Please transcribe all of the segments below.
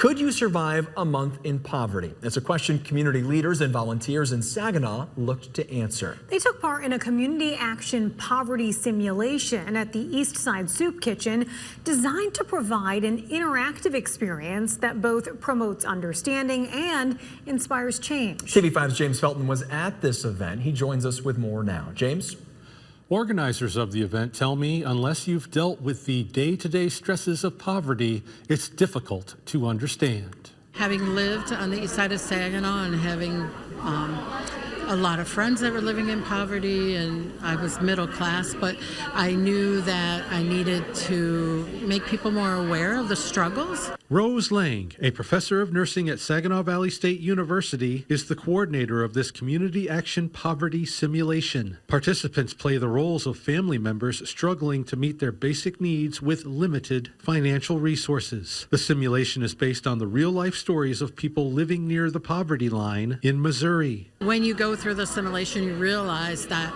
Could you survive a month in poverty? It's a question community leaders and volunteers in Saginaw looked to answer. They took part in a community action poverty simulation at the East Side Soup Kitchen, designed to provide an interactive experience that both promotes understanding and inspires change. TV5's James Felton was at this event. He joins us with more now. James? Organizers of the event tell me unless you've dealt with the day-to-day stresses of poverty, it's difficult to understand. Having lived on the east side of Saginaw and having a lot of friends that were living in poverty, and I was middle class, but I knew that I needed to make people more aware of the struggles. Rose Lang, a professor of nursing at Saginaw Valley State University, is the coordinator of this community action poverty simulation. Participants play the roles of family members struggling to meet their basic needs with limited financial resources. The simulation is based on the real-life stories of people living near the poverty line in Missouri. When you go through the simulation, you realize that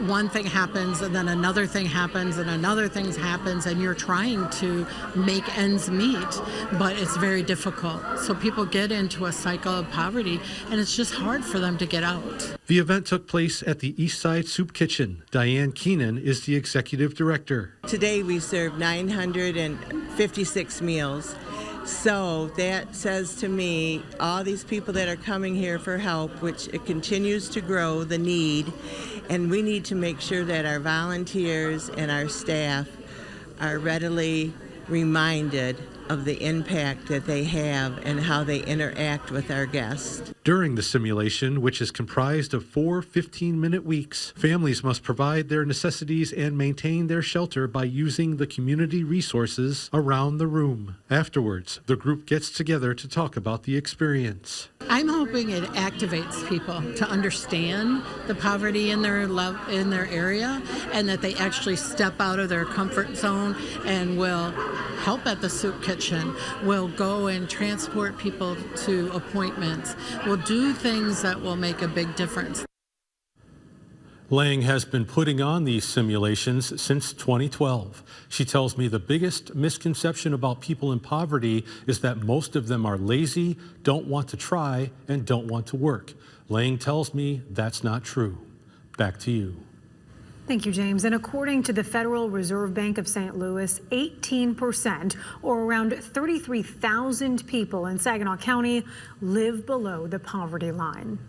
one thing happens and then another thing happens and another thing happens, and you're trying to make ends meet, but it's very difficult. So people get into a cycle of poverty, and it's just hard for them to get out. The event took place at the East Side Soup Kitchen. Diane Keenan is the executive director. Today we served 956 meals. So that says to me, all these people that are coming here for help, which it continues to grow, the need, and we need to make sure that our volunteers and our staff are readily reminded of the impact that they have and how they interact with our guests. During the simulation, which is comprised of 4 15-minute weeks, families must provide their necessities and maintain their shelter by using the community resources around the room. Afterwards, the group gets together to talk about the experience. I'm hoping it activates people to understand the poverty in their area, and that they actually step out of their comfort zone and will help at the soup kitchen, will go and transport people to appointments, will do things that will make a big difference. Lang has been putting on these simulations since 2012. She tells me the biggest misconception about people in poverty is that most of them are lazy, don't want to try, and don't want to work. Lang tells me that's not true. Back to you. Thank you, James. And according to the Federal Reserve Bank of St. Louis, 18%, or around 33,000 people in Saginaw County, live below the poverty line.